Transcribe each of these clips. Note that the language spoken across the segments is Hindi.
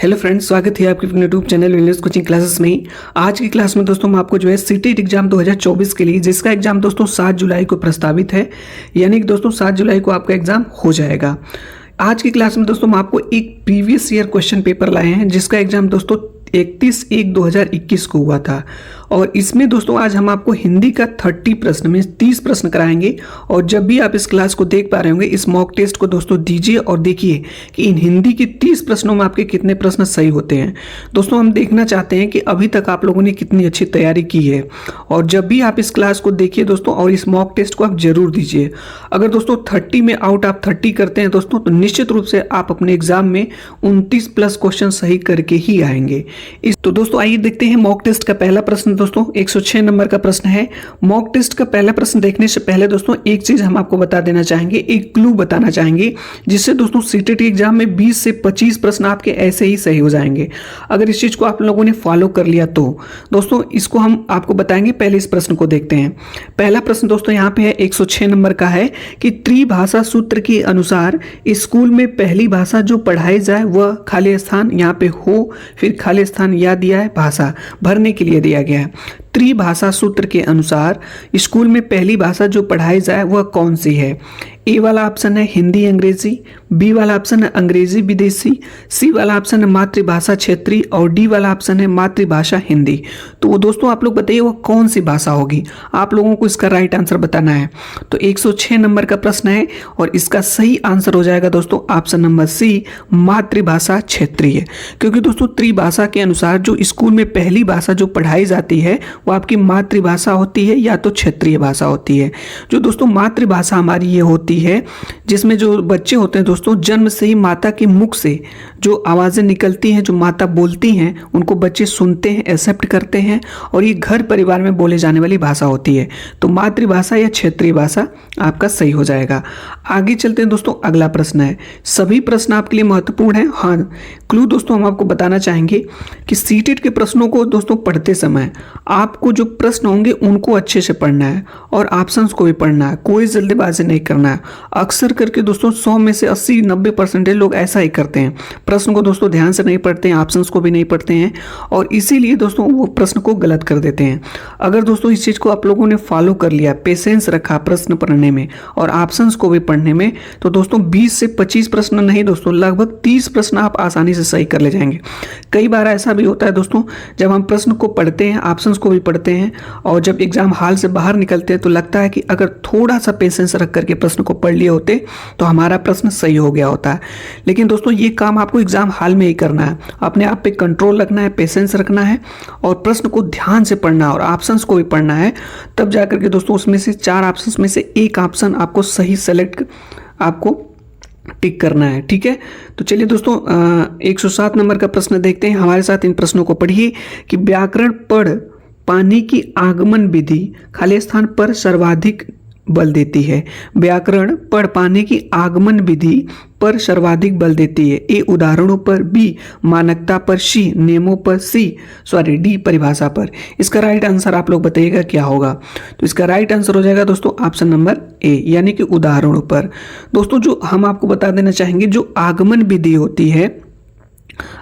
हेलो फ्रेंड्स, स्वागत है आपके अपने YouTube channel English coaching classes में। आज की क्लास में दोस्तों मैं आपको जो है सीटेट एग्जाम 2024 के लिए, जिसका एग्जाम दोस्तों 7 जुलाई को प्रस्तावित है, यानी कि दोस्तों 7 जुलाई को आपका एग्जाम हो जाएगा। आज की क्लास में दोस्तों हम आपको एक प्रीवियस ईयर क्वेश्चन पेपर लाए हैं, जिसका एग्जाम दोस्तों 31/1/2021 को हुआ था। और इसमें दोस्तों आज हम आपको हिंदी का 30 प्रश्न में 30 प्रश्न कराएंगे। और जब भी आप इस क्लास को देख पा रहे होंगे, इस मॉक टेस्ट को दोस्तों दीजिए और देखिए कि इन हिंदी के 30 प्रश्नों में आपके कितने प्रश्न सही होते हैं। दोस्तों हम देखना चाहते हैं कि अभी तक आप लोगों ने कितनी अच्छी तैयारी की है। और जब भी आप इस क्लास को देखिए दोस्तों, और इस मॉक टेस्ट को आप जरूर दीजिए। अगर दोस्तों 30 में आउट आप 30 करते हैं दोस्तों, तो निश्चित रूप से आप अपने एग्जाम में 29 प्लस क्वेश्चन सही करके ही आएंगे। तो दोस्तों आइए देखते हैं मॉक टेस्ट का पहला प्रश्न। दोस्तों 106 नंबर का प्रश्न है। मॉक टेस्ट का पहला प्रश्न देखने से पहले दोस्तों एक चीज हम आपको बता देना चाहेंगे, एक क्लू बताना चाहेंगे, जिससे दोस्तों सीटेट एग्जाम में 20 से 25 प्रश्न आपके ऐसे ही सही हो जाएंगे। अगर इस चीज को आप लोगों ने फॉलो कर लिया तो दोस्तों इसको हम आपको बताएंगे। पहले इस प्रश्न को देखते हैं। पहला प्रश्न दोस्तों यहाँ पे है 106 नंबर का है कि त्रिभाषा सूत्र के अनुसार स्कूल में पहली भाषा जो पढ़ाई जाए वह खाली स्थान यहाँ पे हो, फिर खाली स्थान या दिया है भाषा भरने के लिए दिया गया है। त्रिभाषा सूत्र के अनुसार स्कूल में पहली भाषा जो पढ़ाई जाए वह कौन सी है? ए वाला ऑप्शन है हिंदी अंग्रेजी, बी वाला ऑप्शन है अंग्रेजी विदेशी, सी वाला ऑप्शन है मातृभाषा क्षेत्रीय, और डी वाला ऑप्शन है मातृभाषा हिंदी। तो वो दोस्तों आप लोग बताइए वह कौन सी भाषा होगी। आप लोगों को इसका राइट आंसर बताना है। तो 106 नंबर का प्रश्न है और इसका सही आंसर हो जाएगा दोस्तों ऑप्शन नंबर सी, मातृभाषा क्षेत्रीय। क्योंकि दोस्तों त्रिभाषा के अनुसार जो स्कूल में पहली भाषा जो पढ़ाई जाती है वो आपकी मातृभाषा होती है या तो क्षेत्रीय भाषा होती है। जो दोस्तों मातृभाषा हमारी ये होती है जिसमें जो बच्चे होते हैं दोस्तों जन्म से ही माता के मुख से जो आवाजें निकलती हैं, जो माता बोलती हैं, उनको बच्चे सुनते हैं, एक्सेप्ट करते हैं, और ये घर परिवार में बोले जाने वाली भाषा होती है। तो मातृभाषा या क्षेत्रीय भाषा आपका सही हो जाएगा। आगे चलते हैं दोस्तों। अगला प्रश्न है, सभी प्रश्न आपके लिए महत्वपूर्ण है। हाँ, क्लू दोस्तों हम आपको बताना चाहेंगे कि सीटेट के प्रश्नों को दोस्तों पढ़ते समय आपको जो प्रश्न होंगे उनको अच्छे से पढ़ना है और ऑप्शंस को भी पढ़ना है, कोई जल्दबाजी नहीं करना है। अक्सर करके दोस्तों 100 में से 80-90% लोग ऐसा ही करते हैं, प्रश्न को दोस्तों ध्यान से नहीं पढ़ते हैं, ऑप्शंस को भी नहीं पढ़ते हैं, और इसीलिए दोस्तों वो प्रश्न को गलत कर देते हैं। अगर दोस्तों इस चीज़ को आप लोगों ने फॉलो कर लिया, पेशेंस रखा प्रश्न पढ़ने में और ऑप्शंस को भी पढ़ने में, तो दोस्तों 20 से 25 प्रश्न नहीं दोस्तों लगभग 30 प्रश्न आप आसानी से सही कर ले जाएंगे। कई बार ऐसा भी होता है दोस्तों, जब हम प्रश्न को पढ़ते हैं, ऑप्शंस को भी पढ़ते हैं, और जब एग्जाम हॉल से बाहर निकलते हैं तो लगता है कि अगर थोड़ा सा पेशेंस रख करके प्रश्न को पढ़ लिए होते तो हमारा प्रश्न सही हो गया होता है। लेकिन दोस्तों ये काम आपको एग्जाम हॉल में ही करना है। अपने आप पे कंट्रोल रखना है, पेशेंस रखना है, और प्रश्न को ध्यान से पढ़ना है और ऑप्शंस को भी पढ़ना है। तब जाकर के दोस्तों उसमें से 4 ऑप्शंस में से एक ऑप्शन आपको सही सेलेक्ट आपको टिक करना है। ठीक है, तो चलिए दोस्तों 107 नंबर का प्रश्न देखते हैं। हमारे साथ इन प्रश्नों को पढ़िए कि व्याकरण पढ़ पाने की आगमन विधि खाली स्थान पर सर्वाधिक बल देती है। व्याकरण पढ़ पाने की आगमन विधि पर सर्वाधिक बल देती है। ए उदाहरणों पर, बी मानकता पर, सी नियमों पर, डी परिभाषा पर। इसका राइट आंसर आप लोग बताइएगा क्या होगा। तो इसका राइट आंसर हो जाएगा दोस्तों ऑप्शन नंबर ए, यानी कि उदाहरणों पर। दोस्तों जो हम आपको बता देना चाहेंगे, जो आगमन विधि होती है,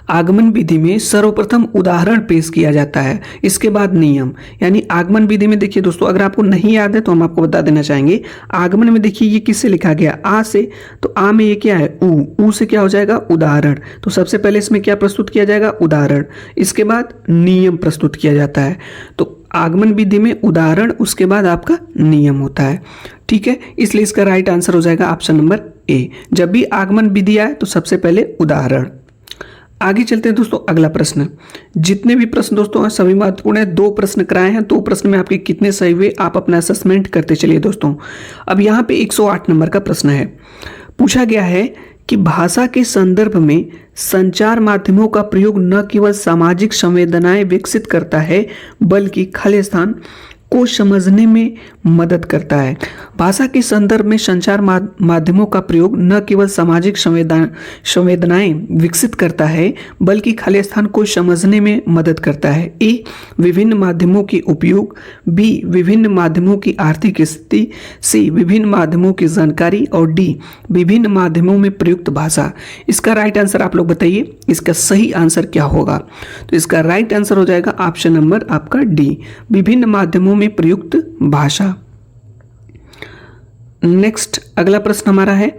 आगमन विधि में सर्वप्रथम उदाहरण पेश किया जाता है, इसके बाद नियम। यानी आगमन विधि में देखिए दोस्तों, अगर आपको नहीं याद है तो हम आपको बता देना चाहेंगे। आगमन में देखिए ये किससे लिखा गया, आ से, तो आ में ये क्या है, ऊ से क्या हो जाएगा, उदाहरण। तो सबसे पहले इसमें क्या प्रस्तुत किया जाएगा, उदाहरण। इसके बाद नियम प्रस्तुत किया जाता है। तो आगमन विधि में उदाहरण, उसके बाद आपका नियम होता है। ठीक है, इसलिए इसका राइट आंसर हो जाएगा ऑप्शन नंबर ए। जब भी आगमन विधि आए तो सबसे पहले उदाहरण। आगे चलते हैं दोस्तों। अगला प्रश्न, जितने भी प्रश्न दोस्तों हैं सभी महत्वपूर्ण है। 2 प्रश्न कराए हैं, 2 प्रश्न में आपके कितने सही हुए आप अपना असेसमेंट करते चलिए दोस्तों। अब यहाँ पे 108 नंबर का प्रश्न है। पूछा गया है कि भाषा के संदर्भ में संचार माध्यमों का प्रयोग न केवल सामाजिक संवेदनाएं विकसित करता है बल्कि खाली स्थान को समझने में मदद करता है। भाषा के संदर्भ में संचार माध्यमों का प्रयोग न केवल सामाजिक संवेदनाएं विकसित करता है बल्कि खाली स्थान को समझने में मदद करता है। ए, विभिन्न माध्यमों के उपयोग। बी, विभिन्न माध्यमों की आर्थिक स्थिति। सी, विभिन्न माध्यमों की जानकारी। और डी, विभिन्न माध्यमों में प्रयुक्त भाषा। इसका राइट आंसर आप लोग बताइए, इसका सही आंसर क्या होगा? तो इसका राइट आंसर हो जाएगा ऑप्शन नंबर आपका डी, विभिन्न माध्यमों में प्रयुक्त भाषा। नेक्स्ट अगला प्रश्न हमारा है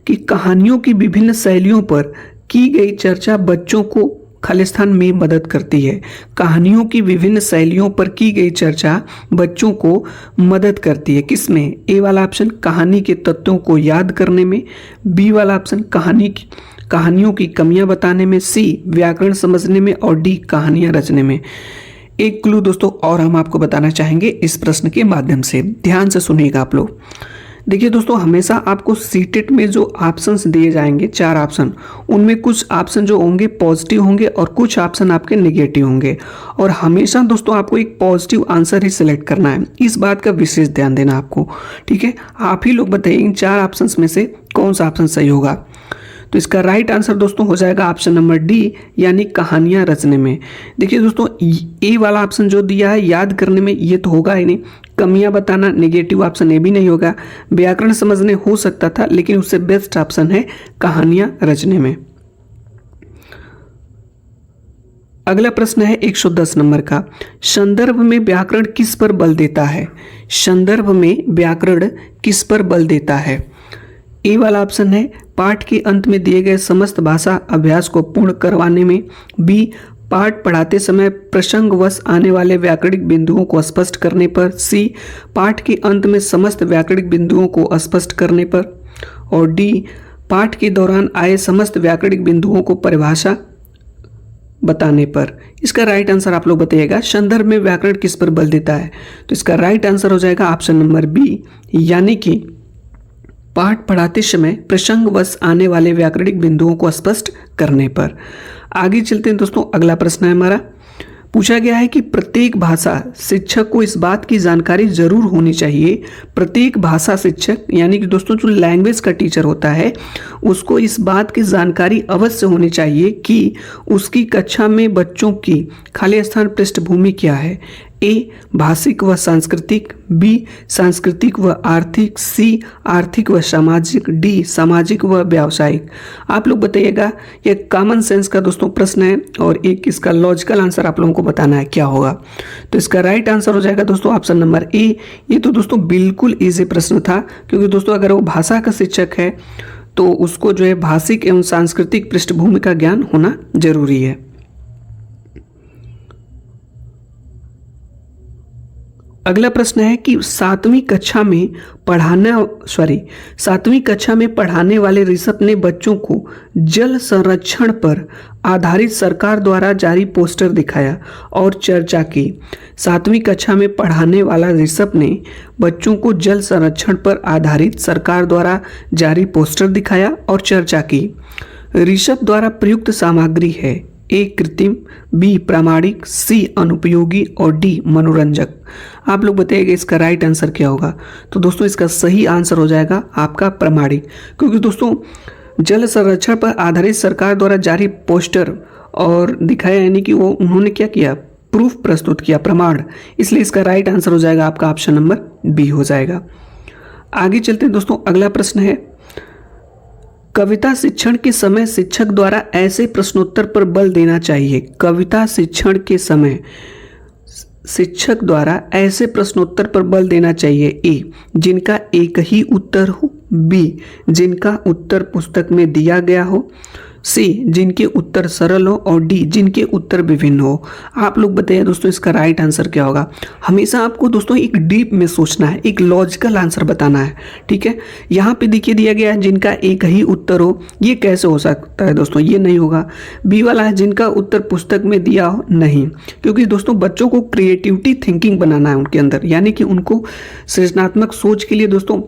कि कहानियों की विभिन्न शैलियों पर की गई चर्चा बच्चों को खालिस्तान में मदद करती है। कहानियों की विभिन्न शैलियों पर की गई चर्चा बच्चों को मदद करती है। किसमें? ए वाला ऑप्शन कहानी के तत्वों को याद करने में। बी वाला ऑप्शन कहानियों की कमियां बताने में। सी, व्याकरण समझने में। और डी, कहानियां रचने में। एक क्लू दोस्तों और हम आपको बताना चाहेंगे इस प्रश्न के माध्यम से, ध्यान से सुनिएगा आप लोग। देखिए दोस्तों, हमेशा आपको सीटेट में जो ऑप्शंस दिए जाएंगे 4 ऑप्शन, उनमें कुछ ऑप्शन जो होंगे पॉजिटिव होंगे और कुछ ऑप्शन आपके नेगेटिव होंगे। और हमेशा दोस्तों आपको एक पॉजिटिव आंसर ही सिलेक्ट करना है, इस बात का विशेष ध्यान देना आपको, ठीक है। आप ही लोग बताइए इन 4 ऑप्शंस में से कौन सा ऑप्शन सही होगा। तो इसका राइट आंसर दोस्तों हो जाएगा ऑप्शन नंबर डी, यानी कहानियां रचने में। देखिए दोस्तों, ए वाला ऑप्शन जो दिया है याद करने में, ये तो होगा ही नहीं। कमियां बताना नेगेटिव ऑप्शन ए भी नहीं होगा। व्याकरण समझने हो सकता था, लेकिन उससे बेस्ट ऑप्शन है कहानियां रचने में। अगला प्रश्न है 110 नंबर का, संदर्भ में व्याकरण किस पर बल देता है? संदर्भ में व्याकरण किस पर बल देता है? ए वाला ऑप्शन है पाठ के अंत में दिए गए समस्त भाषा अभ्यास को पूर्ण करवाने में। बी, पाठ पढ़ाते समय प्रसंगवश आने वाले व्याकरणिक बिंदुओं को स्पष्ट करने पर। सी, पाठ के अंत में समस्त व्याकरणिक बिंदुओं को स्पष्ट करने पर। और डी, पाठ के दौरान आए समस्त व्याकरणिक बिंदुओं को परिभाषा बताने पर। इसका राइट आंसर आप लोग बताइएगा, संदर्भ में व्याकरण किस पर बल देता है? तो इसका राइट आंसर हो जाएगा ऑप्शन नंबर बी, यानी कि पाठ पढ़ाते समय प्रसंगवश आने वाले व्याकरणिक बिंदुओं को स्पष्ट करने पर। आगे चलते हैं दोस्तों, अगला प्रश्न है हमारा, पूछा गया है कि प्रत्येक भाषा शिक्षक को इस बात की जानकारी जरूर होनी चाहिए। प्रत्येक भाषा शिक्षक यानी कि दोस्तों जो लैंग्वेज का टीचर होता है उसको इस बात की जानकारी अवश्य होनी चाहिए कि उसकी कक्षा में बच्चों की खाली स्थान पृष्ठभूमि क्या है। ए, भाषिक व सांस्कृतिक। बी, सांस्कृतिक व आर्थिक। सी, आर्थिक व सामाजिक। डी, सामाजिक व व्यावसायिक। आप लोग बताइएगा, ये कॉमन सेंस का दोस्तों प्रश्न है और एक इसका लॉजिकल आंसर आप लोगों को बताना है क्या होगा। तो इसका राइट आंसर हो जाएगा दोस्तों ऑप्शन नंबर ए। ये तो दोस्तों बिल्कुल ईजी प्रश्न था, क्योंकि दोस्तों अगर वो भाषा का शिक्षक है तो उसको जो है भाषिक एवं सांस्कृतिक पृष्ठभूमि का ज्ञान होना जरूरी है। अगला प्रश्न है कि सातवीं कक्षा में पढ़ाने वाले ऋषभ ने बच्चों को जल संरक्षण पर आधारित सरकार द्वारा जारी पोस्टर दिखाया और चर्चा की। 7वीं कक्षा में पढ़ाने वाला ऋषभ ने बच्चों को जल संरक्षण पर आधारित सरकार द्वारा जारी पोस्टर दिखाया और चर्चा की। ऋषभ द्वारा प्रयुक्त सामग्री है ए, कृत्रिम। बी, प्रामाणिक। सी, अनुपयोगी। और डी, मनोरंजक। आप लोग बताइएगा इसका राइट आंसर क्या होगा। तो दोस्तों इसका सही आंसर हो जाएगा आपका प्रामाणिक, क्योंकि दोस्तों जल संरक्षण पर आधारित सरकार द्वारा जारी पोस्टर और दिखाया, यानी कि वो उन्होंने क्या किया, प्रूफ प्रस्तुत किया, प्रमाण। इसलिए इसका राइट आंसर हो जाएगा आपका ऑप्शन नंबर बी हो जाएगा। आगे चलते हैं दोस्तों, अगला प्रश्न है, कविता शिक्षण के समय शिक्षक द्वारा ऐसे प्रश्नोत्तर पर बल देना चाहिए। कविता शिक्षण के समय शिक्षक द्वारा ऐसे प्रश्नोत्तर पर बल देना चाहिए। ए, जिनका एक ही उत्तर हो। बी, जिनका उत्तर पुस्तक में दिया गया हो। सी, जिनके उत्तर सरल हो। और डी, जिनके उत्तर विभिन्न हो। आप लोग बताइए दोस्तों इसका राइट आंसर क्या होगा। हमेशा आपको दोस्तों एक डीप में सोचना है, एक लॉजिकल आंसर बताना है, ठीक है। यहाँ पे देखिए दिया गया है जिनका एक ही उत्तर हो, ये कैसे हो सकता है दोस्तों, ये नहीं होगा। बी वाला है जिनका उत्तर पुस्तक में दिया हो, नहीं, क्योंकि दोस्तों बच्चों को क्रिएटिविटी थिंकिंग बनाना है उनके अंदर, यानी कि उनको सृजनात्मक सोच के लिए दोस्तों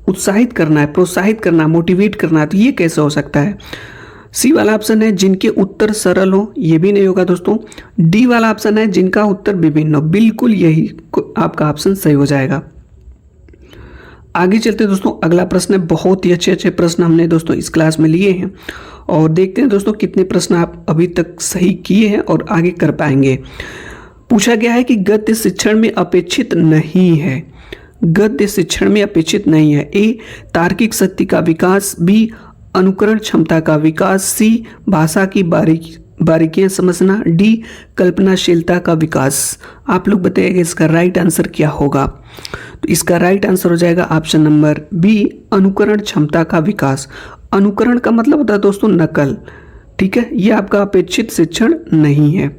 उत्साहित करना है, प्रोत्साहित करना, मोटिवेट करना है, तो ये कैसे हो सकता है। सी वाला ऑप्शन है जिनके उत्तर सरल हो, ये भी नहीं होगा दोस्तों। डी वाला ऑप्शन है जिनका उत्तर विभिन्न हो, बिल्कुल यही आपका ऑप्शन सही हो जाएगा। आगे चलते हैं दोस्तों, अगला प्रश्न है, बहुत ही अच्छे अच्छे प्रश्न हमने दोस्तों इस क्लास में लिए हैं और देखते हैं दोस्तों कितने प्रश्न आप अभी तक सही किए हैं और आगे कर पाएंगे। पूछा गया है कि गद्य शिक्षण में अपेक्षित नहीं है, गद्य शिक्षण में अपेक्षित नहीं है। ए तार्किक शक्ति का विकास, बी अनुकरण क्षमता का विकास, सी भाषा की बारीकियां समझना, डी कल्पनाशीलता का विकास। आप लोग बताइएगा इसका राइट आंसर क्या होगा। तो इसका राइट आंसर हो जाएगा ऑप्शन नंबर बी अनुकरण क्षमता का विकास। अनुकरण का मतलब होता है दोस्तों नकल, ठीक है, यह आपका अपेक्षित शिक्षण नहीं है।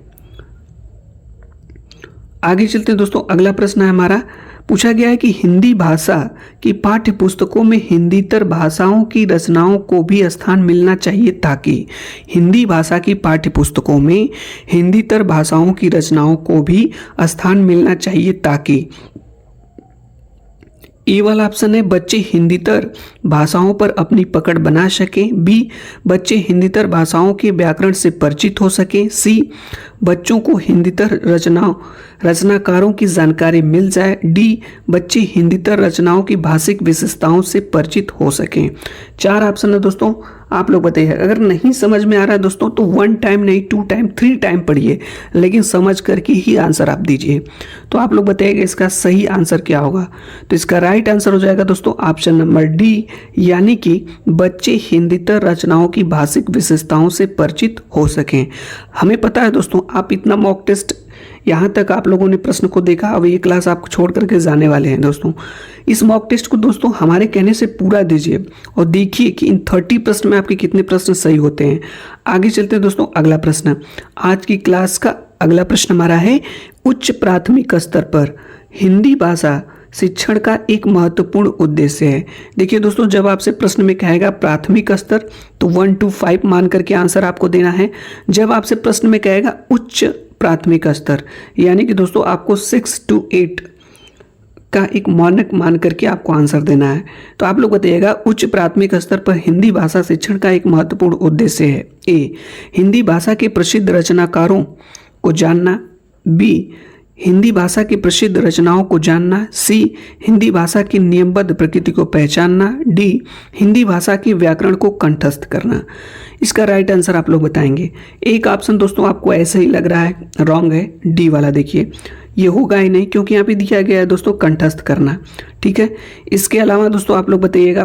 आगे चलते हैं दोस्तों, अगला प्रश्न है हमारा, पूछा गया है कि हिंदी भाषा की पाठ्य पुस्तकों में हिंदीतर भाषाओं की रचनाओं को भी स्थान मिलना चाहिए ताकि, हिंदी भाषा की पाठ्य पुस्तकों में हिंदीतर भाषाओं की रचनाओं को भी स्थान मिलना चाहिए ताकि। ए वाला ऑप्शन है बच्चे हिंदीतर भाषाओं पर अपनी पकड़ बना सकें, बी बच्चे हिंदीतर भाषाओं के व्याकरण से परिचित हो सकें, सी बच्चों को हिंदीतर रचनाकारों की जानकारी मिल जाए, डी बच्चे हिंदीतर रचनाओं की भाषिक विशेषताओं से परिचित हो सकें। 4 ऑप्शन है दोस्तों, आप लोग बताइए। अगर नहीं समझ में आ रहा है दोस्तों तो 1 टाइम नहीं 2 टाइम 3 टाइम पढ़िए, लेकिन समझ करके ही आंसर आप दीजिए। तो आप लोग बताइएगा इसका सही आंसर क्या होगा। तो इसका राइट आंसर हो जाएगा दोस्तों ऑप्शन नंबर डी, यानी कि बच्चे हिंदीतर रचनाओं की भाषिक विशेषताओं से परिचित हो सकें। हमें पता है दोस्तों आप इतना मॉक टेस्ट यहाँ तक आप लोगों ने प्रश्न को देखा, अब ये क्लास आप छोड़ करके जाने वाले हैं दोस्तों। इस मॉक टेस्ट को दोस्तों हमारे कहने से पूरा दीजिए और देखिए कि इन 30 प्रश्न में आपके कितने प्रश्न सही होते हैं। आगे चलते हैं दोस्तों, अगला प्रश्न, आज की क्लास का अगला प्रश्न हमारा है, उच्च प्राथमिक स्तर पर हिंदी भाषा शिक्षण का एक महत्वपूर्ण उद्देश्य है। देखिए दोस्तों, जब आपसे प्रश्न में कहेगा प्राथमिक स्तर तो 1 to 5 मान करके आंसर आपको देना है। जब आपसे प्रश्न में कहेगा उच्च प्राथमिक स्तर, यानी कि दोस्तों आपको 6 to 8 का एक मानक मान करके आपको आंसर देना है। तो आप लोग बताइएगा उच्च प्राथमिक स्तर पर हिंदी भाषा शिक्षण का एक महत्वपूर्ण उद्देश्य है। ए हिंदी भाषा के प्रसिद्ध रचनाकारों को जानना, बी हिंदी भाषा की प्रसिद्ध रचनाओं को जानना, सी हिंदी भाषा की नियमबद्ध प्रकृति को पहचानना, डी हिंदी भाषा की व्याकरण को कंठस्थ करना। इसका राइट आंसर आप लोग बताएंगे। एक ऑप्शन दोस्तों आपको ऐसे ही लग रहा है रॉन्ग है, डी वाला। देखिए ये होगा ही नहीं क्योंकि यहाँ पे दिया गया है दोस्तों कंठस्थ करना, ठीक है। इसके अलावा दोस्तों आप लोग बताइएगा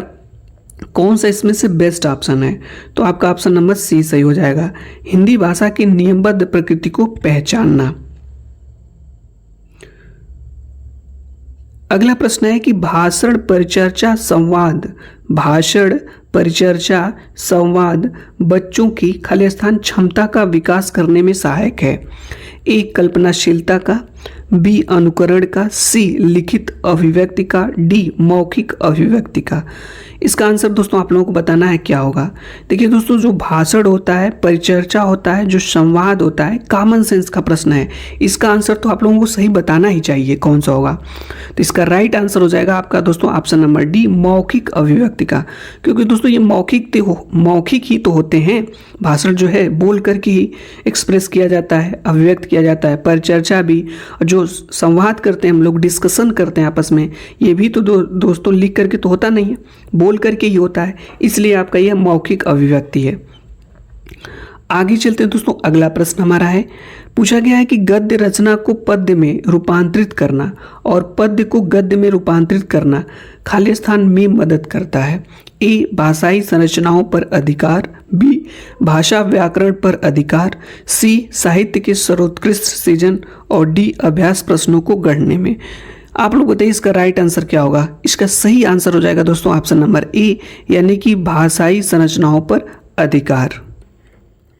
कौन सा इसमें से बेस्ट ऑप्शन है। तो आपका ऑप्शन नंबर सी सही हो जाएगा, हिंदी भाषा की नियमबद्ध प्रकृति को पहचानना। अगला प्रश्न है कि भाषण परिचर्चा संवाद बच्चों की खाली स्थान क्षमता का विकास करने में सहायक है। ए कल्पनाशीलता का, बी अनुकरण का, सी लिखित अभिव्यक्ति का, डी मौखिक अभिव्यक्ति का। इसका आंसर दोस्तों आप लोगों को बताना है क्या होगा। देखिए दोस्तों, जो भाषण होता है, परिचर्चा होता है, जो संवाद होता है, कॉमन सेंस का प्रश्न है। इसका आंसर तो आप लोगों को सही बताना ही चाहिए कौन सा होगा। तो इसका राइट आंसर हो जाएगा आपका दोस्तों ऑप्शन नंबर डी मौखिक अभिव्यक्ति का, क्योंकि दोस्तों ये मौखिक ही तो होते हैं। भाषण जो है बोल करके ही एक्सप्रेस किया जाता है, अभिव्यक्त किया जाता है। परिचर्चा भी, जो संवाद करते हैं हम लोग, डिस्कशन करते हैं आपस में, ये भी तो दोस्तों लिख करके तो होता नहीं है, बोल करके ही होता है। इसलिए आपका यह मौखिक अभिव्यक्ति है। आगे चलते हैं दोस्तों, अगला प्रश्न हमारा है, पूछा गया है कि गद्य रचना को पद्य में रूपांतरित करना और पद्य को गद्य में रूपांतरित करना खाली स्थान में मदद करता है। ए भाषाई संरचनाओं पर अधिकार, बी भाषा व्याकरण पर अधिकार, सी साहित्य के सर्वोत्कृष्ट सृजन और डी अभ्यास प्रश्नों को गढ़ने में। आप लोग बताइए इसका राइट आंसर क्या होगा। इसका सही आंसर हो जाएगा दोस्तों ऑप्शन नंबर ए, यानी कि भाषाई संरचनाओं पर अधिकार।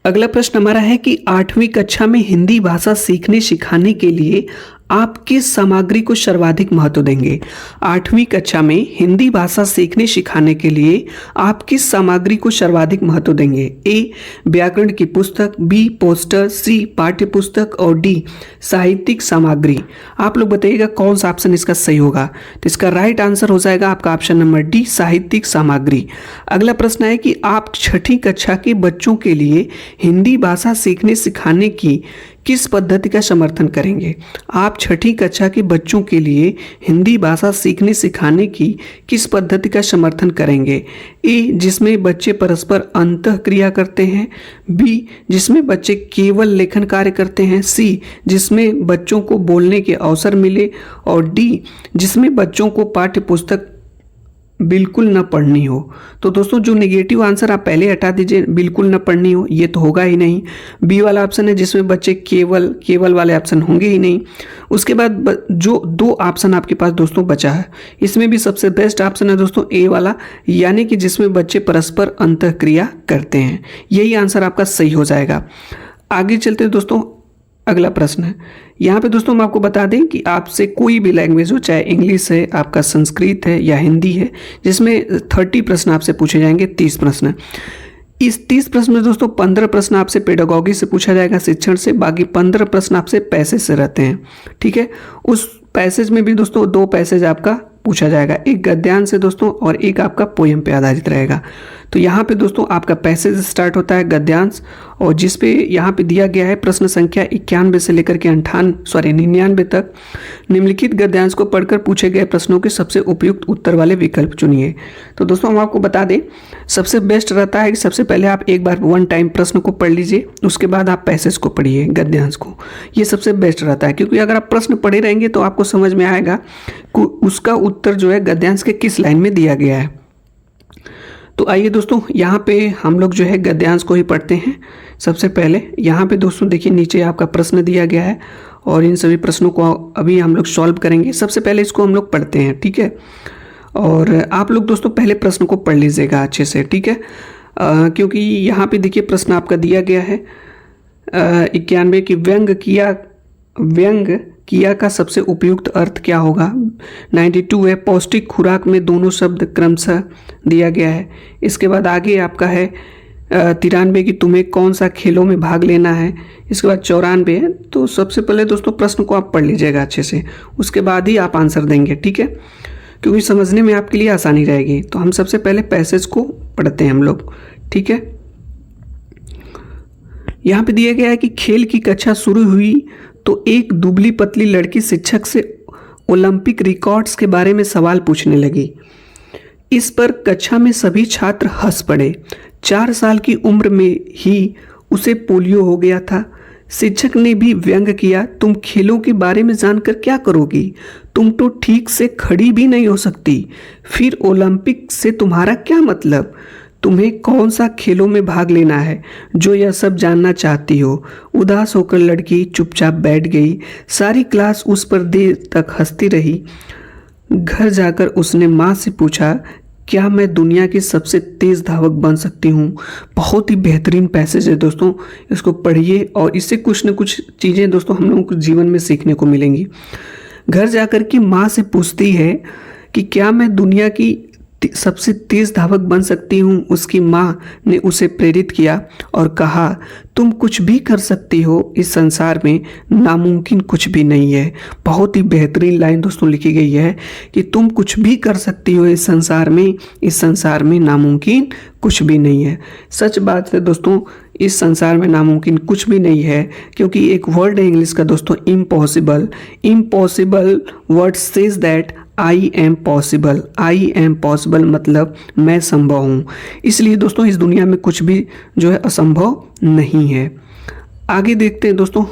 अगला प्रश्न हमारा है कि 8वीं कक्षा में हिंदी भाषा सीखने सिखाने के लिए आप किस सामग्री को सर्वाधिक महत्व देंगे? 8वीं कक्षा में हिंदी भाषा सीखने सिखाने के लिए आप किस सामग्री को सर्वाधिक महत्व देंगे? ए व्याकरण की पुस्तक, बी पोस्टर, सी पाठ्य पुस्तक और डी साहित्यिक सामग्री। आप लोग बताइएगा कौन सा ऑप्शन इसका सही होगा। तो इसका राइट आंसर हो जाएगा आपका ऑप्शन नंबर डी साहित्यिक सामग्री। अगला प्रश्न है कि आप 6ठी कक्षा के बच्चों के लिए हिंदी भाषा सीखने सिखाने की किस पद्धति का समर्थन करेंगे? आप 6ठी कक्षा के बच्चों के लिए हिंदी भाषा सीखने सिखाने की किस पद्धति का समर्थन करेंगे? ए जिसमें बच्चे परस्पर अंतःक्रिया करते हैं, बी जिसमें बच्चे केवल लेखन कार्य करते हैं, सी जिसमें बच्चों को बोलने के अवसर मिले और डी जिसमें बच्चों को पाठ्य पुस्तक बिल्कुल न पढ़नी हो। तो दोस्तों जो नेगेटिव आंसर आप पहले हटा दीजिए, बिल्कुल न पढ़नी हो, ये तो होगा ही नहीं। बी वाला ऑप्शन है जिसमें बच्चे केवल वाले ऑप्शन होंगे ही नहीं। उसके बाद जो दो ऑप्शन आपके पास दोस्तों बचा है, इसमें भी सबसे बेस्ट ऑप्शन है दोस्तों ए वाला, यानी कि जिसमें बच्चे परस्पर अंतःक्रिया करते हैं। यही आंसर आपका सही हो जाएगा। आगे चलते हैं दोस्तों, अगला प्रश्न है यहाँ पे दोस्तों हम आपको बता दें कि आपसे कोई भी लैंग्वेज हो, चाहे इंग्लिश है, आपका संस्कृत है या हिंदी है, जिसमें 30 प्रश्न आपसे पूछे जाएंगे, 30 प्रश्न। इस 30 प्रश्न में दोस्तों 15 प्रश्न आपसे पेडागॉजी से पूछा जाएगा, शिक्षण से, बाकी 15 प्रश्न आपसे पैसेज से रहते हैं। ठीक है, उस पैसेज में भी दोस्तों 2 पैसेज आपका पूछा जाएगा, एक गद्यांश से दोस्तों और एक आपका पोयम पे आधारित रहेगा। तो यहाँ पे दोस्तों आपका पैसेज स्टार्ट होता है गद्यांश, और जिस पे यहाँ पे दिया गया है प्रश्न संख्या 91 से लेकर के 99 तक। निम्नलिखित गद्यांश को पढ़कर पूछे गए प्रश्नों के सबसे उपयुक्त उत्तर वाले विकल्प चुनिए। तो दोस्तों हम आपको बता दें, सबसे बेस्ट रहता है कि सबसे पहले आप एक बार 1 टाइम प्रश्न को पढ़ लीजिए, उसके बाद आप पैसेज को पढ़िए, गद्यांश को। ये सबसे बेस्ट रहता है, क्योंकि अगर आप प्रश्न पढ़े रहेंगे तो आपको समझ में आएगा कि उसका उत्तर जो है गद्यांश के किस लाइन में दिया गया है। तो आइए दोस्तों यहाँ पे हम लोग जो है गद्यांश को ही पढ़ते हैं। सबसे पहले यहाँ पे दोस्तों देखिए नीचे आपका प्रश्न दिया गया है और इन सभी प्रश्नों को अभी हम लोग सॉल्व करेंगे। सबसे पहले इसको हम लोग पढ़ते हैं, ठीक है। और आप लोग दोस्तों पहले प्रश्न को पढ़ लीजिएगा अच्छे से, ठीक है, क्योंकि यहाँ पे देखिए प्रश्न आपका दिया गया है 91 की व्यंग किया का सबसे उपयुक्त अर्थ क्या होगा। 92 है पौष्टिक खुराक में दोनों शब्द क्रमशः दिया गया है। इसके बाद आगे आपका है 93 की तुम्हें कौन सा खेलों में भाग लेना है। इसके बाद 94 है। तो सबसे पहले दोस्तों प्रश्न को आप पढ़ लीजिएगा अच्छे से, उसके बाद ही आप आंसर देंगे, ठीक है, क्योंकि समझने में आपके लिए आसानी रहेगी। तो हम सबसे पहले पैसेज को पढ़ते हैं हम लोग, ठीक है। यहाँ पे दिया गया है कि खेल की कक्षा शुरू हुई तो एक दुबली पतली लड़की शिक्षक से ओलंपिक रिकॉर्ड्स के बारे में सवाल पूछने लगी। इस पर कक्षा में सभी छात्र हंस पड़े। 4 साल की उम्र में ही उसे पोलियो हो गया था। शिक्षक ने भी व्यंग किया, तुम खेलों के बारे में जानकर क्या करोगी? तुम तो ठीक से खड़ी भी नहीं हो सकती, फिर ओलंपिक से तुम्हारा क्या मतलब? तुम्हें कौन सा खेलों में भाग लेना है जो यह सब जानना चाहती हो? उदास होकर लड़की चुपचाप बैठ गई। सारी क्लास उस पर देर तक हंसती रही। घर जाकर उसने माँ से पूछा, क्या मैं दुनिया की सबसे तेज धावक बन सकती हूँ? बहुत ही बेहतरीन पैसेज है दोस्तों, इसको पढ़िए और इससे कुछ न कुछ चीज़ें दोस्तों हम लोगों को जीवन में सीखने को मिलेंगी। घर जाकर के माँ से पूछती है कि क्या मैं दुनिया की सबसे तेज धावक बन सकती हूँ। उसकी माँ ने उसे प्रेरित किया और कहा, तुम कुछ भी कर सकती हो, इस संसार में नामुमकिन कुछ भी नहीं है। बहुत ही बेहतरीन लाइन दोस्तों लिखी गई है कि तुम कुछ भी कर सकती हो इस संसार में नामुमकिन कुछ भी नहीं है। सच बात है दोस्तों, इस संसार में नामुमकिन कुछ भी नहीं है, क्योंकि एक वर्ड है इंग्लिश का दोस्तों impossible word says that I am possible मतलब मैं संभव हूँ। इसलिए दोस्तों इस दुनिया में कुछ भी जो है असंभव नहीं है। आगे देखते हैं दोस्तों,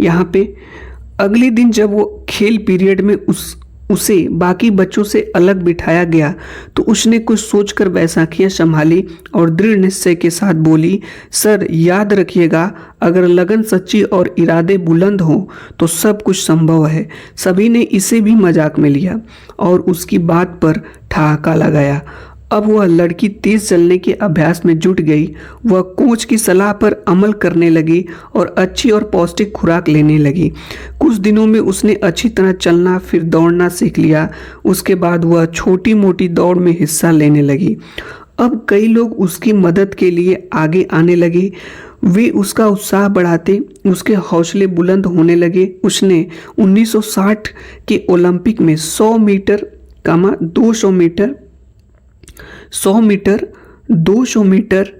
यहाँ पे अगले दिन जब वो खेल पीरियड में उसे बाकी बच्चों से अलग बिठाया गया तो उसने कुछ सोचकर बैसाखियाँ संभाली और दृढ़ निश्चय के साथ बोली, सर याद रखिएगा, अगर लगन सच्ची और इरादे बुलंद हों तो सब कुछ संभव है। सभी ने इसे भी मजाक में लिया और उसकी बात पर ठहाका लगाया। अब वह लड़की तेज चलने के अभ्यास में जुट गई। वह कोच की सलाह पर अमल करने लगी और अच्छी और पौष्टिक खुराक लेने लगी। कुछ कुछ दिनों में उसने अच्छी तरह चलना फिर दौड़ना सीख लिया। उसके बाद वह छोटी मोटी दौड़ में हिस्सा लेने लगी। अब कई लोग उसकी मदद के लिए आगे आने लगे। वे उसका उत्साह बढ़ाते, उसके हौसले बुलंद होने लगे। उसने 1960 के ओलंपिक में 100 मीटर, 200 मीटर, 100 मीटर, 200 मीटर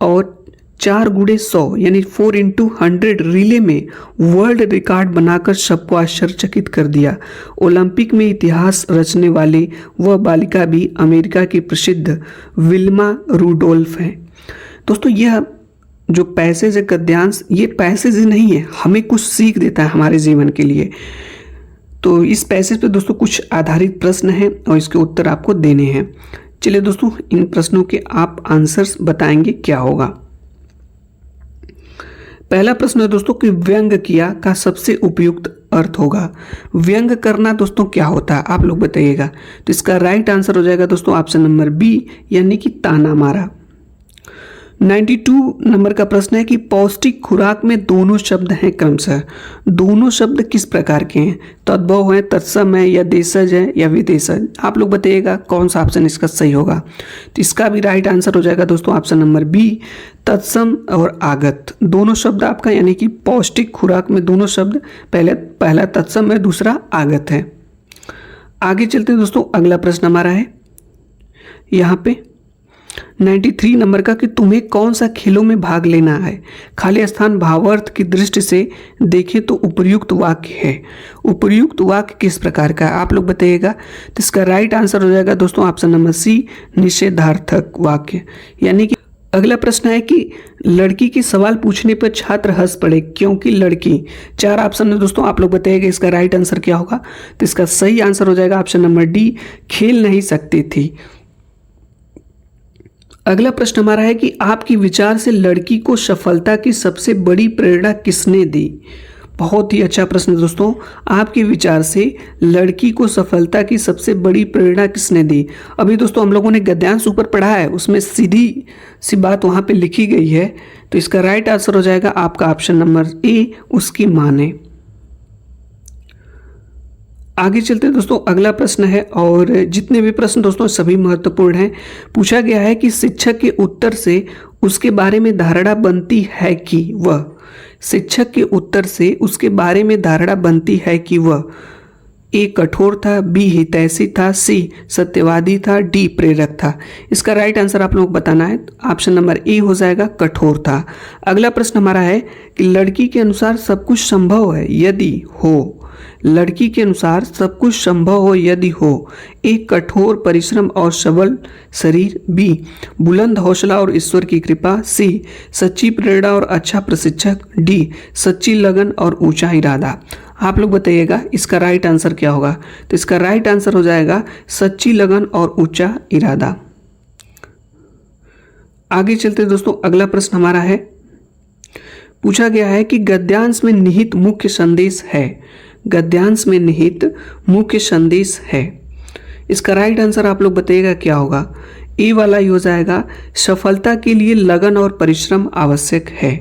और 4x100 यानी 4x100 रिले में वर्ल्ड रिकॉर्ड बनाकर सबको आश्चर्यचकित कर दिया। ओलंपिक में इतिहास रचने वाली वह बालिका भी अमेरिका की प्रसिद्ध विल्मा रुडोल्फ है। दोस्तों यह जो पैसेज है गद्यांश, ये पैसेज नहीं है, हमें कुछ सीख देता है हमारे जीवन के लिए। तो इस पैसेज पे दोस्तों कुछ आधारित प्रश्न हैं और इसके उत्तर आपको देने हैं। चलिए दोस्तों, इन प्रश्नों के आप आंसर्स बताएंगे क्या होगा। पहला प्रश्न है दोस्तों कि व्यंग किया का सबसे उपयुक्त अर्थ होगा। व्यंग करना दोस्तों क्या होता है, आप लोग बताइएगा। तो इसका राइट आंसर हो जाएगा दोस्तों ऑप्शन नंबर बी, यानी कि ताना मारा। 92 नंबर का प्रश्न है कि पौष्टिक खुराक में दोनों शब्द हैं क्रमशः। दोनों शब्द किस प्रकार के हैं, तद्भव है, तत्सम है, या देशज है, या विदेशज। आप लोग बताइएगा कौन सा ऑप्शन इसका सही होगा। तो इसका भी राइट आंसर हो जाएगा दोस्तों ऑप्शन नंबर बी, तत्सम और आगत। दोनों शब्द आपका, यानी कि पौष्टिक खुराक में दोनों शब्द, पहला तत्सम है, दूसरा आगत है। आगे चलते हैं दोस्तों, अगला प्रश्न हमारा है यहाँ पे 93 नंबर का कि तुम्हें कौन सा खेलों में भाग लेना है। खाली स्थान भावार्थ की दृष्टि से देखें तो उपर्युक्त वाक्य है। उपर्युक्त वाक्य किस प्रकार का है, आप लोग बताइएगा। तो इसका राइट आंसर हो जाएगा दोस्तों ऑप्शन नंबर सी, निषेधार्थक वाक्य। यानी कि अगला प्रश्न है कि लड़की के सवाल पूछने पर छात्र हंस पड़े क्योंकि लड़की। 4 ऑप्शन है दोस्तों, आप लोग बताइएगा इसका राइट आंसर क्या होगा। तो इसका सही आंसर हो जाएगा ऑप्शन नंबर डी, खेल नहीं सकती थी। अगला प्रश्न हमारा है कि आपके विचार से लड़की को सफलता की सबसे बड़ी प्रेरणा किसने दी। बहुत ही अच्छा प्रश्न दोस्तों। आपके विचार से लड़की को सफलता की सबसे बड़ी प्रेरणा किसने दी। अभी दोस्तों हम लोगों ने गद्यांश ऊपर पढ़ा है, उसमें सीधी सी बात वहाँ पे लिखी गई है। तो इसका राइट आंसर हो जाएगा आपका ऑप्शन नंबर ए, उसकी माँ ने। आगे चलते हैं दोस्तों, अगला प्रश्न है और जितने भी प्रश्न दोस्तों सभी महत्वपूर्ण हैं। पूछा गया है कि शिक्षक के उत्तर से उसके बारे में धारणा बनती है कि वह। शिक्षक के उत्तर से उसके बारे में धारणा बनती है कि वह ए कठोर था, बी हितैषी था, सी सत्यवादी था, डी प्रेरक था। इसका राइट आंसर आप लोग बताना है। ऑप्शन नंबर ए हो जाएगा, कठोर था। अगला प्रश्न हमारा है कि लड़की के अनुसार सब कुछ संभव है यदि हो। लड़की के अनुसार सब कुछ संभव हो यदि हो। एक कठोर परिश्रम और सबल शरीर, बी बुलंद हौसला और ईश्वर की कृपा, सी सच्ची प्रेरणा और अच्छा प्रशिक्षक, डी सच्ची लगन और ऊंचा इरादा। आप लोग बताइएगा इसका राइट आंसर क्या होगा। तो इसका राइट आंसर हो जाएगा सच्ची लगन और ऊंचा इरादा। आगे चलते दोस्तों, अगला प्रश्न हमारा है, पूछा गया है कि गद्यांश में निहित मुख्य संदेश है। गद्यांश में निहित मुख्य संदेश है। इसका राइट आंसर आप लोग बताइएगा क्या होगा। ए वाला ही हो जाएगा, सफलता के लिए लगन और परिश्रम आवश्यक है।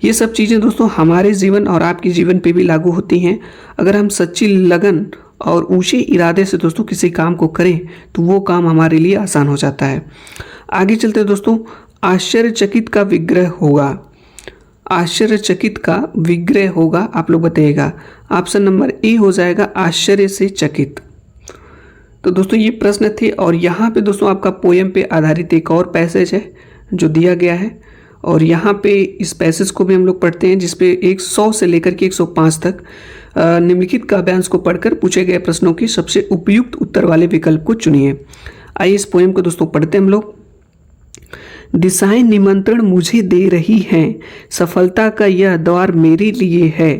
ये सब चीज़ें दोस्तों हमारे जीवन और आपके जीवन पे भी लागू होती हैं। अगर हम सच्ची लगन और ऊंचे इरादे से दोस्तों किसी काम को करें तो वो काम हमारे लिए आसान हो जाता है। आगे चलते हैं दोस्तों, आश्चर्यचकित का विग्रह होगा। आश्चर्यचकित का विग्रह होगा, आप लोग बताइएगा। ऑप्शन नंबर ए हो जाएगा, आश्चर्य से चकित। तो दोस्तों ये प्रश्न थे और यहाँ पे दोस्तों आपका पोएम पे आधारित एक और पैसेज है जो दिया गया है और यहाँ पे इस पैसेज को भी हम लोग पढ़ते हैं जिसपे 100 से लेकर के 105 तक निम्नलिखित काव्यांश को पढ़कर पूछे गए प्रश्नों की सबसे उपयुक्त उत्तर वाले विकल्प को चुनिए। आइए इस पोएम को दोस्तों पढ़ते हैं हम लोग। दिशाएं निमंत्रण मुझे दे रही हैं, सफलता का यह द्वार मेरे लिए है।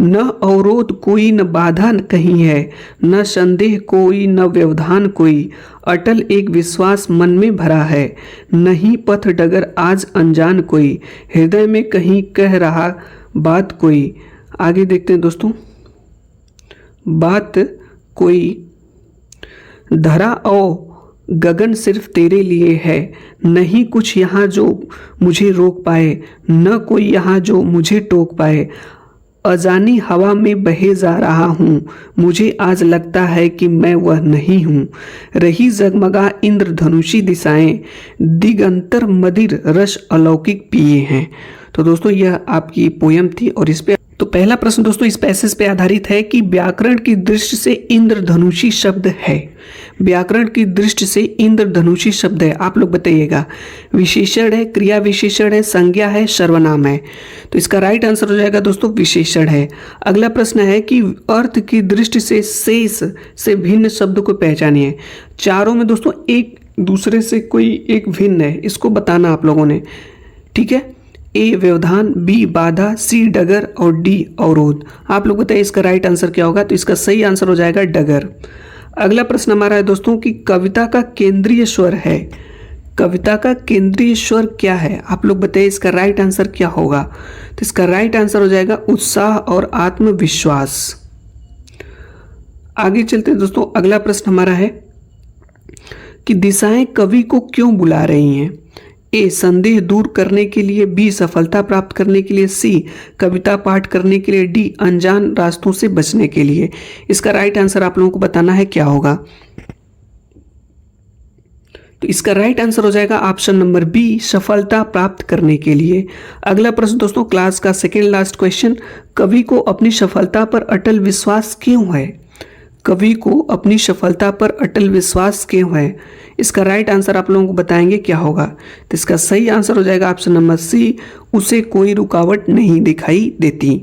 न अवरोध कोई, न बाधा कहीं है, न संदेह कोई, न व्यवधान कोई। अटल एक विश्वास मन में भरा है, नहीं पथ डगर आज अनजान कोई। हृदय में कहीं कह रहा बात कोई। आगे देखते हैं दोस्तों, बात कोई। धरा और गगन सिर्फ तेरे लिए है, नहीं कुछ यहाँ जो मुझे रोक पाए, न कोई यहाँ जो मुझे टोक पाए। अजानी हवा में बहे जा रहा हूँ, मुझे आज लगता है कि मैं वह नहीं हूँ। रही जगमगा इंद्रधनुषी दिशाएं, दिगंतर मदिर रस अलौकिक पिए हैं। तो दोस्तों यह आपकी पोयम थी और इस पे तो पहला प्रश्न दोस्तों इस पैसेज पे आधारित है कि व्याकरण की दृष्टि से इंद्रधनुषी शब्द है। व्याकरण की दृष्टि से इंद्रधनुषी शब्द है, आप लोग बताइएगा। विशेषण है, क्रिया विशेषण है, संज्ञा है, सर्वनाम है। तो इसका राइट आंसर हो जाएगा दोस्तों विशेषण है। अगला प्रश्न है कि अर्थ की दृष्टि से शेष से भिन्न शब्द को पहचानिए। चारों में दोस्तों एक दूसरे से कोई एक भिन्न है, इसको बताना आप लोगों ने, ठीक है। ए व्यवधान, बी बाधा, सी डगर और डी अवरोध। आप लोग बताइए इसका राइट आंसर क्या होगा। तो इसका सही आंसर हो जाएगा डगर। अगला प्रश्न हमारा है दोस्तों कि कविता का केंद्रीय स्वर है। कविता का केंद्रीय स्वर क्या है, आप लोग बताइए इसका राइट आंसर क्या होगा। तो इसका राइट आंसर हो जाएगा उत्साह और आत्मविश्वास। आगे चलते हैं दोस्तों। अगला प्रश्न हमारा है कि दिशाएं कवि को क्यों बुला रही हैं। ए संदेह दूर करने के लिए, बी सफलता प्राप्त करने के लिए, सी कविता पाठ करने के लिए, डी अनजान रास्तों से बचने के लिए। इसका राइट आंसर आप लोगों को बताना है क्या होगा। तो इसका राइट आंसर हो जाएगा ऑप्शन नंबर बी, सफलता प्राप्त करने के लिए। अगला प्रश्न दोस्तों क्लास का सेकेंड लास्ट क्वेश्चन, कवि को अपनी सफलता पर अटल विश्वास क्यों है। कवि को अपनी सफलता पर अटल विश्वास क्यों है। इसका राइट आंसर आप लोगों को बताएंगे क्या होगा। तो इसका सही आंसर हो जाएगा ऑप्शन नंबर सी, उसे कोई रुकावट नहीं दिखाई देती।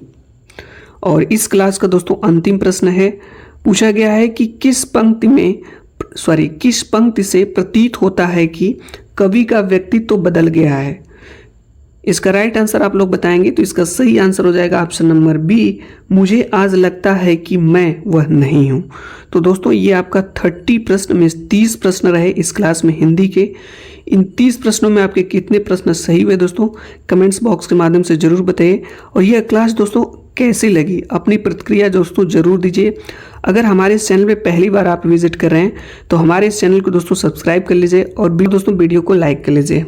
और इस क्लास का दोस्तों अंतिम प्रश्न है, पूछा गया है कि किस पंक्ति से प्रतीत होता है कि कवि का व्यक्तित्व बदल गया है। इसका राइट आंसर आप लोग बताएंगे। तो इसका सही आंसर हो जाएगा ऑप्शन नंबर बी, मुझे आज लगता है कि मैं वह नहीं हूं। तो दोस्तों ये आपका 30 प्रश्न में 30 प्रश्न रहे इस क्लास में हिंदी के। इन 30 प्रश्नों में आपके कितने प्रश्न सही हुए दोस्तों कमेंट्स बॉक्स के माध्यम से जरूर बताइए। और यह क्लास दोस्तों कैसी लगी अपनी प्रतिक्रिया दोस्तों जरूर दीजिए। अगर हमारे इस चैनल पे पहली बार आप विजिट कर रहे हैं तो हमारे इस चैनल को दोस्तों सब्सक्राइब कर लीजिए और भी दोस्तों वीडियो को लाइक कर लीजिए।